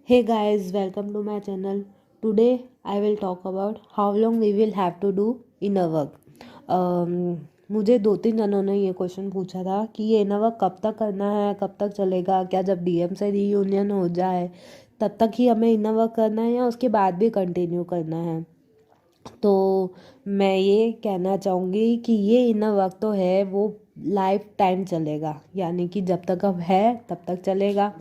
Hey guys, welcome to my channel. Today I will talk about how long we will have to do inner work. मुझे 2-3 जनों ने ये question पूछा था कि ये इनर वर्क कब तक करना है, कब तक चलेगा, क्या जब डीएम से रीयूनियन हो जाए तब तक ही हमें इनर वर्क करना है या उसके बाद भी कंटिन्यू करना है। तो मैं ये कहना चाहूँगी कि ये इनर वर्क तो है वो लाइफ टाइम चलेगा, यानी कि जब तक अब है तब तक चलेगा।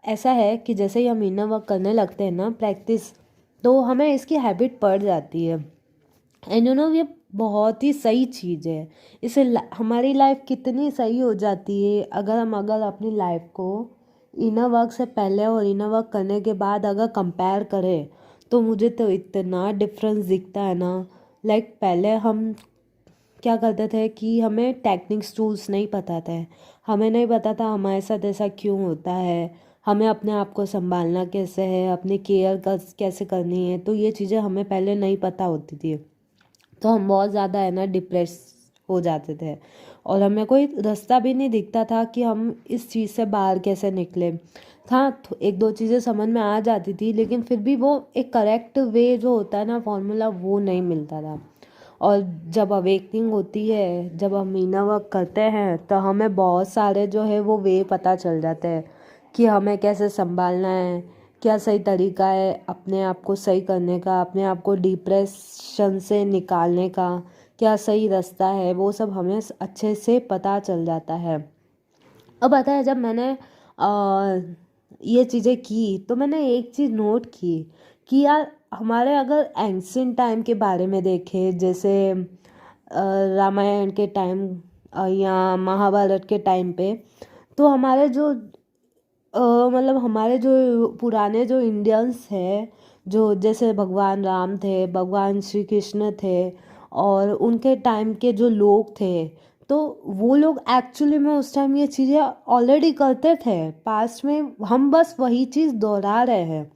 ऐसा है कि जैसे ही हम इनर वर्क करने लगते हैं ना प्रैक्टिस, तो हमें इसकी हैबिट पड़ जाती है। एंड ये बहुत ही सही चीज़ है। इससे हमारी लाइफ कितनी सही हो जाती है अगर अपनी लाइफ को इनर वर्क से पहले और इनर वर्क करने के बाद अगर कंपेयर करें, तो मुझे तो इतना डिफरेंस दिखता है ना। लाइक पहले हम क्या करते थे कि हमें टेक्निक्स टूल्स नहीं पता थे, हमें नहीं पता था हमारे साथ ऐसा क्यों होता है, हमें अपने आप को संभालना कैसे है, अपनी केयर कैसे करनी है, तो ये चीज़ें हमें पहले नहीं पता होती थी। तो हम बहुत ज़्यादा है ना डिप्रेस हो जाते थे और हमें कोई रास्ता भी नहीं दिखता था कि हम इस चीज़ से बाहर कैसे निकले। था तो एक दो चीज़ें समझ में आ जाती थी, लेकिन फिर भी वो एक करेक्ट वे जो होता है ना फॉर्मूला, वो नहीं मिलता था। और जब अवेकनिंग होती है, जब हम इनर वर्क करते हैं, तो हमें बहुत सारे जो है वो वे पता चल जाते हैं कि हमें कैसे संभालना है, क्या सही तरीका है अपने आप को सही करने का, अपने आप को डिप्रेशन से निकालने का, क्या सही रास्ता है, वो सब हमें अच्छे से पता चल जाता है। अब आता है जब मैंने ये चीज़ें की, तो मैंने एक चीज़ नोट की कि यार हमारे अगर एंशिएंट टाइम के बारे में देखें, जैसे रामायण के टाइम या महाभारत के टाइम पे, तो हमारे जो मतलब हमारे जो पुराने जो इंडियंस हैं, जो जैसे भगवान राम थे, भगवान श्री कृष्ण थे, और उनके टाइम के जो लोग थे, तो वो लोग एक्चुअली में उस टाइम ये चीज़ें ऑलरेडी करते थे पास्ट में, हम बस वही चीज़ दोहरा रहे हैं।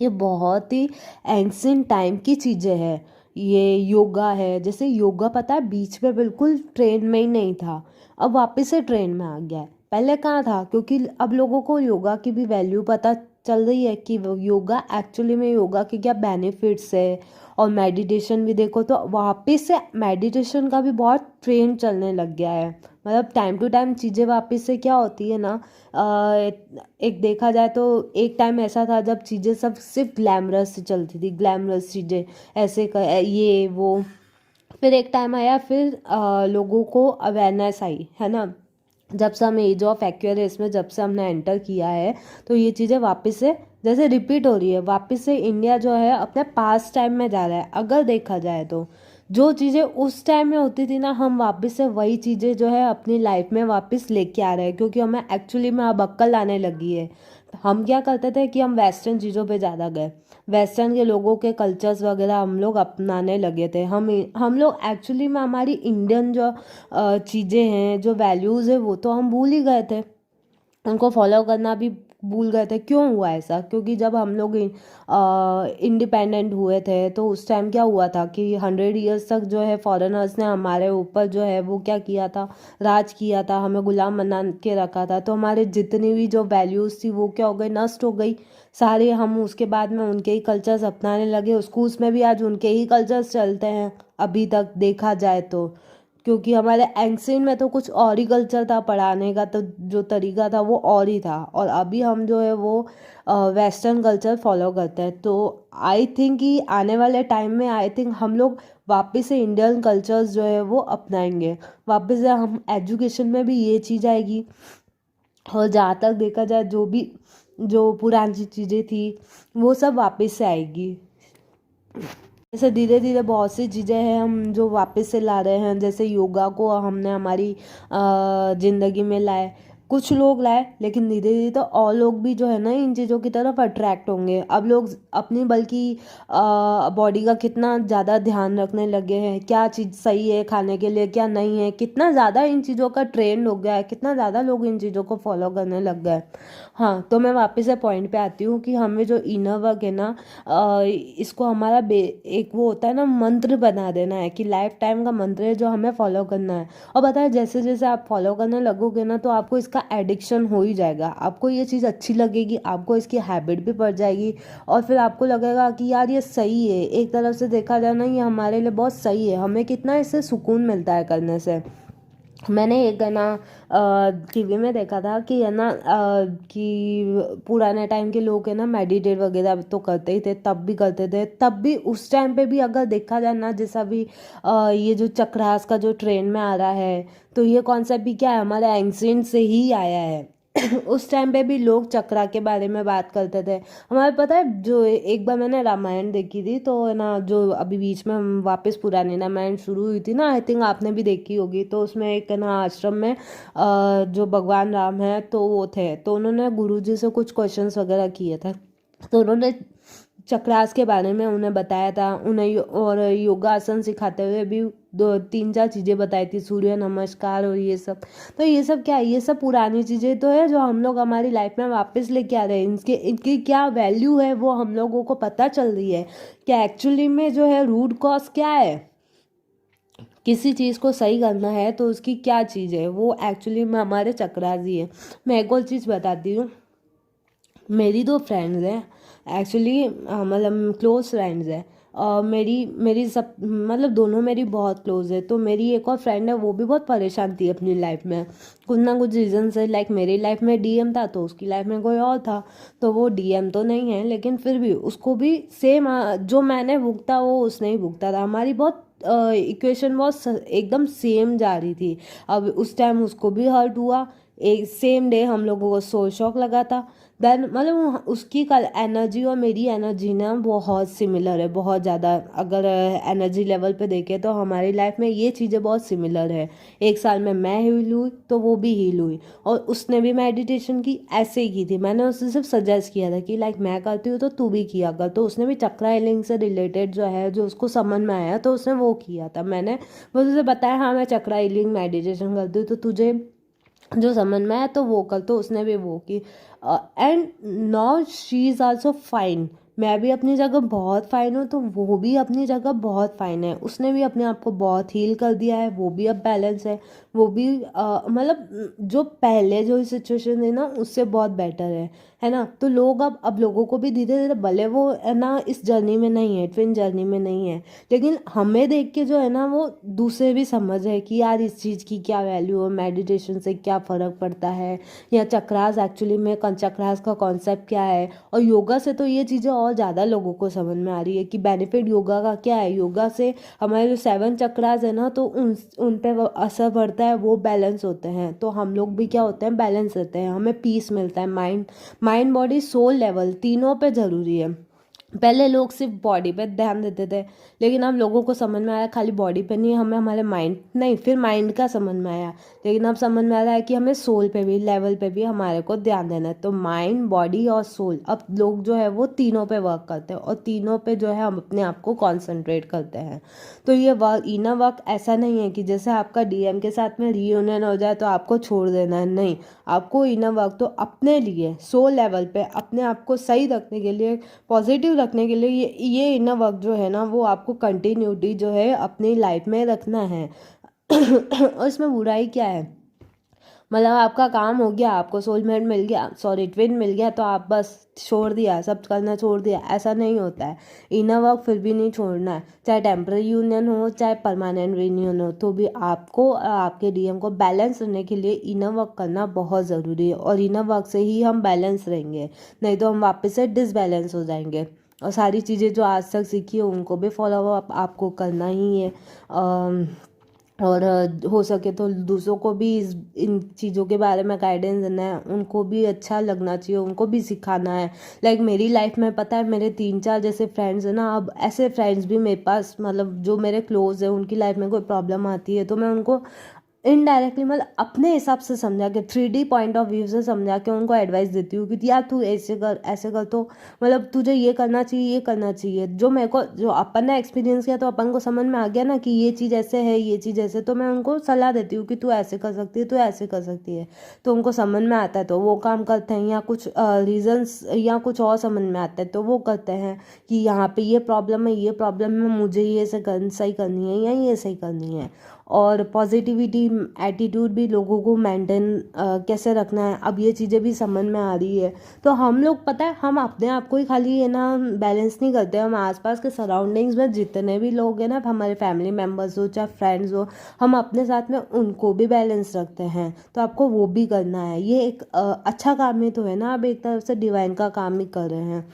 ये बहुत ही एंशिएंट टाइम की चीज़ें हैं। ये योगा है, जैसे योगा पता है बीच में बिल्कुल ट्रेंड में ही नहीं था, अब वापस से ट्रेंड में आ गया है। पहले कहाँ था, क्योंकि अब लोगों को योगा की भी वैल्यू पता चल रही है कि योगा एक्चुअली में योगा के क्या बेनिफिट्स है। और मेडिटेशन भी देखो तो वापस से मेडिटेशन का भी बहुत ट्रेंड चलने लग गया है। मतलब टाइम टू टाइम चीज़ें वापस से क्या होती है ना, एक देखा जाए तो एक टाइम ऐसा था जब चीज़ें सब सिर्फ ग्लैमरस से चलती थी, ग्लैमरस चीज़ें ऐसे ये वो। फिर एक टाइम आया, फिर लोगों को अवेयरनेस आई है ना, जब से हम एज ऑफ एक्वेरियस में जब से हमने एंटर किया है, तो ये चीज़ें वापस से जैसे रिपीट हो रही है। वापस से इंडिया जो है अपने पास्ट टाइम में जा रहा है। अगर देखा जाए तो जो चीज़ें उस टाइम में होती थी ना, हम वापस से वही चीज़ें जो है अपनी लाइफ में वापस लेके आ रहे हैं, क्योंकि हमें एक्चुअली में अब अक्ल आने लगी है। हम क्या करते थे कि हम वेस्टर्न चीज़ों पे ज़्यादा गए, वेस्टर्न के लोगों के कल्चर्स वगैरह हम लोग अपनाने लगे थे। हम लोग एक्चुअली में हमारी इंडियन जो चीज़ें हैं, जो वैल्यूज़ है, वो तो हम भूल ही गए थे, उनको फॉलो करना भी भूल गए थे। क्यों हुआ ऐसा, क्योंकि जब हम लोग इंडिपेंडेंट हुए थे, तो उस टाइम क्या हुआ था कि 100 ईयर्स तक जो है फॉरेनर्स ने हमारे ऊपर जो है वो क्या किया था, राज किया था, हमें गुलाम बना के रखा था। तो हमारे जितनी भी जो वैल्यूज़ थी वो क्या हो गई, नष्ट हो गई सारी। हम उसके बाद में उनके ही कल्चर्स अपनाने लगे, स्कूल्स में भी आज उनके ही कल्चर्स चलते हैं अभी तक देखा जाए तो। क्योंकि हमारे एंशिएंट में तो कुछ और ही कल्चर था, पढ़ाने का तो जो तरीका था वो और ही था, और अभी हम जो है वो वेस्टर्न कल्चर फॉलो करते हैं। तो आई थिंक कि आने वाले टाइम में आई थिंक हम लोग वापस से इंडियन कल्चर्स जो है वो अपनाएंगे, वापस से हम एजुकेशन में भी ये चीज़ आएगी। और जहाँ तक देखा जाए जो पुरानी चीज़ें थी वो सब वापस से आएगी। जैसे धीरे धीरे बहुत सी चीज़ें हैं हम जो वापस से ला रहे हैं, जैसे योगा को हमने हमारी ज़िंदगी में लाए, कुछ लोग लाए, लेकिन धीरे धीरे तो और लोग भी जो है ना इन चीज़ों की तरफ अट्रैक्ट होंगे। अब लोग अपनी बल्कि बॉडी का कितना ज़्यादा ध्यान रखने लगे हैं, क्या चीज़ सही है खाने के लिए क्या नहीं है, कितना ज़्यादा इन चीज़ों का ट्रेंड हो गया है, कितना ज़्यादा लोग इन चीज़ों को फॉलो करने लग गए। हाँ, तो मैं वापस से पॉइंट पे आती हूँ कि हमें जो इनर वर्क है ना, इसको हमारा एक वो होता है ना मंत्र बना देना है कि लाइफ टाइम का मंत्र है जो हमें फॉलो करना है। और बताए जैसे जैसे आप फॉलो करने लगोगे ना, तो आपको इसका इसका एडिक्शन हो ही जाएगा। आपको ये चीज़ अच्छी लगेगी, आपको इसकी हैबिट भी पड़ जाएगी और फिर आपको लगेगा कि यार ये सही है, एक तरफ से देखा जाए ना ये हमारे लिए बहुत सही है, हमें कितना इससे सुकून मिलता है करने से। मैंने एक गाना टीवी में देखा था कि है ना कि पुराने टाइम के लोग है ना मेडिटेट वगैरह तो करते ही थे, तब भी करते थे, तब भी उस टाइम पे भी अगर देखा जाए ना, जैसा भी ये जो चक्रास का जो ट्रेंड में आ रहा है, तो ये कॉन्सेप्ट भी क्या है, हमारे एंशिएंट से ही आया है। उस टाइम पे भी लोग चक्रा के बारे में बात करते थे। हमारे पता है जो एक बार मैंने रामायण देखी थी, तो है ना जो अभी बीच में हम वापस पुरानी रामायण शुरू हुई थी ना, आई थिंक आपने भी देखी होगी। तो उसमें एक है ना आश्रम में जो भगवान राम है तो वो थे, तो उन्होंने गुरुजी से कुछ क्वेश्चंस वगैरह किए थे, तो उन्होंने चक्रास के बारे में उन्हें बताया था उन्हें, और योगासन सिखाते हुए भी 2-3-4 चीज़ें बताई थी, सूर्य नमस्कार और ये सब। तो ये सब क्या है, ये सब पुरानी चीज़ें तो है जो हम लोग हमारी लाइफ में वापस लेके आ रहे हैं। इनकी क्या वैल्यू है वो हम लोगों को पता चल रही है कि एक्चुअली में जो है रूट कॉज क्या है। किसी चीज़ को सही करना है तो उसकी क्या चीज़ है, वो एक्चुअली में हमारे चक्रास ही है। मैं एक और चीज़ बताती हूँ। मेरी 2 फ्रेंड्स हैं एक्चुअली, मतलब क्लोज फ्रेंड्स हैं। मेरी मेरी सब मतलब दोनों मेरी बहुत क्लोज है। तो मेरी एक और फ्रेंड है, वो भी बहुत परेशान थी अपनी लाइफ में, कुछ ना कुछ रीज़न से। लाइक मेरी लाइफ में डीएम था तो उसकी लाइफ में कोई और था, तो वो डीएम तो नहीं है लेकिन फिर भी उसको भी सेम जो मैंने भुगता वो उसने ही भुगता था। हमारी बहुत इक्वेशन बहुत एकदम सेम जा रही थी। अब उस टाइम उसको भी हर्ट हुआ, एक सेम डे हम लोगों को सोल शॉक लगा था। देन मतलब उसकी कल एनर्जी और मेरी एनर्जी ना बहुत सिमिलर है, बहुत ज़्यादा। अगर एनर्जी लेवल पे देखें तो हमारी लाइफ में ये चीज़ें बहुत सिमिलर है। एक साल में मैं हील हुई तो वो भी हील हुई, और उसने भी मेडिटेशन की, ऐसे ही की थी। मैंने उसे सिर्फ सजेस्ट किया था कि लाइक मैं करती हूँ तो तू भी किया कर, तो उसने भी चक्रा हीलिंग से रिलेटेड जो है जो उसको समझ में आया तो उसने वो किया था। मैंने बस उसे बताया हाँ मैं चक्रा हीलिंग मेडिटेशन करती हूँ तो तुझे जो समझ में आया तो वो कर, तो उसने भी वो की। And now she is also fine. मैं भी अपनी जगह बहुत फ़ाइन हूँ तो वो भी अपनी जगह बहुत फ़ाइन है। उसने भी अपने आप को बहुत हील कर दिया है, वो भी अब बैलेंस है। वो भी मतलब जो पहले जो सिचुएशन थी ना उससे बहुत बेटर है ना। तो लोग अब लोगों को भी धीरे धीरे, भले वो है ना इस जर्नी में नहीं है, ट्विन जर्नी में नहीं है, लेकिन हमें देख के जो है ना वो दूसरे भी समझ है कि यार इस चीज़ की क्या वैल्यू है, मेडिटेशन से क्या फ़र्क पड़ता है, या चक्रास एक्चुअली में चक्रास का कॉन्सेप्ट क्या है। और योगा से तो ये चीज़ें और ज़्यादा लोगों को समझ में आ रही है कि बेनिफिट योगा का क्या है। योगा से हमारे जो 7 चक्रास है ना, तो उन पे असर पड़ता है, वो बैलेंस होते हैं। तो हम लोग भी क्या होते हैं, बैलेंस रहते हैं, हमें पीस मिलता है। माइंड बॉडी सोल लेवल तीनों पे ज़रूरी है। पहले लोग सिर्फ बॉडी पे ध्यान देते थे, लेकिन अब लोगों को समझ में आया खाली बॉडी पे नहीं, हमें हमारे माइंड नहीं, फिर माइंड का समझ में आया, लेकिन अब समझ में आ रहा है कि हमें सोल पे भी लेवल पे भी हमारे को ध्यान देना है। तो माइंड बॉडी और सोल, अब लोग जो है वो तीनों पे वर्क करते हैं, और तीनों पे जो है हम अपने आप को कॉन्सेंट्रेट करते हैं। तो ये वर्क, इनर वर्क ऐसा नहीं है कि जैसे आपका डीएम के साथ में रीयूनियन हो जाए तो आपको छोड़ देना है, नहीं। आपको इनर वर्क तो अपने लिए सोल लेवल पे अपने आप को सही रखने के लिए, पॉजिटिव रखने के लिए, ये इनर वर्क जो है ना वो आपको कंटिन्यूटी जो है अपनी लाइफ में रखना है। और इसमें बुराई क्या है, मतलब आपका काम हो गया, आपको सोलमेट मिल गया, सॉरी ट्विन मिल गया, तो आप बस छोड़ दिया, सब करना छोड़ दिया, ऐसा नहीं होता है। इनर वर्क फिर भी नहीं छोड़ना है, चाहे टेम्पररी यूनियन हो चाहे परमानेंट यूनियन हो, तो भी आपको आपके डीएम को बैलेंस रहने के लिए इनर वर्क करना बहुत ज़रूरी है। और इनर वर्क से ही हम बैलेंस रहेंगे, नहीं तो हम वापस से डिसबैलेंस हो जाएंगे। और सारी चीज़ें जो आज तक सीखी है उनको भी फॉलो अप आपको करना ही है। और हो सके तो दूसरों को भी इन चीज़ों के बारे में गाइडेंस देना है, उनको भी अच्छा लगना चाहिए, उनको भी सिखाना है। लाइक मेरी लाइफ में पता है मेरे 3-4 जैसे फ्रेंड्स हैं ना, अब ऐसे फ्रेंड्स भी मेरे पास, मतलब जो मेरे क्लोज है, उनकी लाइफ में कोई प्रॉब्लम आती है तो मैं उनको इनडायरेक्टली मतलब अपने हिसाब से समझा के, 3D पॉइंट ऑफ व्यू से समझा के उनको एडवाइस देती हूँ कि यार तू ऐसे कर तो मतलब तुझे ये करना चाहिए, ये करना चाहिए। जो मेरे को, जो अपन ने एक्सपीरियंस किया तो अपन को समझ में आ गया ना कि ये चीज़ ऐसे है, ये चीज़ ऐसे, तो मैं उनको सलाह देती हूँ कि तू ऐसे कर सकती है, तू ऐसे कर सकती है। तो उनको समझ में आता है तो वो काम करते हैं, या कुछ रीजंस या कुछ और समझ में आता है तो वो करते हैं कि यहाँ पे ये प्रॉब्लम है, ये प्रॉब्लम है, मुझे ये सही करनी है या ये सही करनी है। और पॉजिटिविटी एटीट्यूड भी लोगों को मेंटेन कैसे रखना है, अब ये चीज़ें भी समझ में आ रही है। तो हम लोग पता है हम अपने आप को ही खाली है ना बैलेंस नहीं करते, हम आसपास के सराउंडिंग्स में जितने भी लोग हैं ना, हमारे फैमिली मेम्बर्स हो चाहे फ्रेंड्स हो, हम अपने साथ में उनको भी बैलेंस रखते हैं। तो आपको वो भी करना है, ये एक अच्छा काम ही तो है ना, आप एक तरफ से डिवाइन का काम ही कर रहे हैं।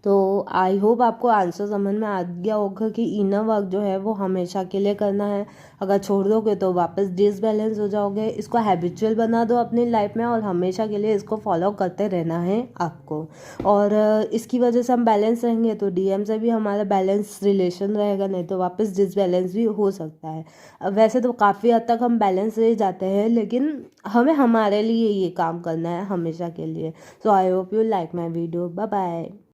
तो आई होप आपको आंसर समझ में आ गया होगा कि इनर वर्क जो है वो हमेशा के लिए करना है, अगर छोड़ दोगे तो वापस डिसबैलेंस हो जाओगे। इसको हैबिचुअल बना दो अपनी लाइफ में और हमेशा के लिए इसको फॉलो करते रहना है आपको। और इसकी वजह से हम बैलेंस रहेंगे तो डीएम से भी हमारा बैलेंस रिलेशन रहेगा, नहीं तो वापस डिसबैलेंस भी हो सकता है। वैसे तो काफ़ी हद तक हम बैलेंस रह जाते हैं, लेकिन हमें हमारे लिए ये काम करना है हमेशा के लिए। So I hope you like my video. Bye bye.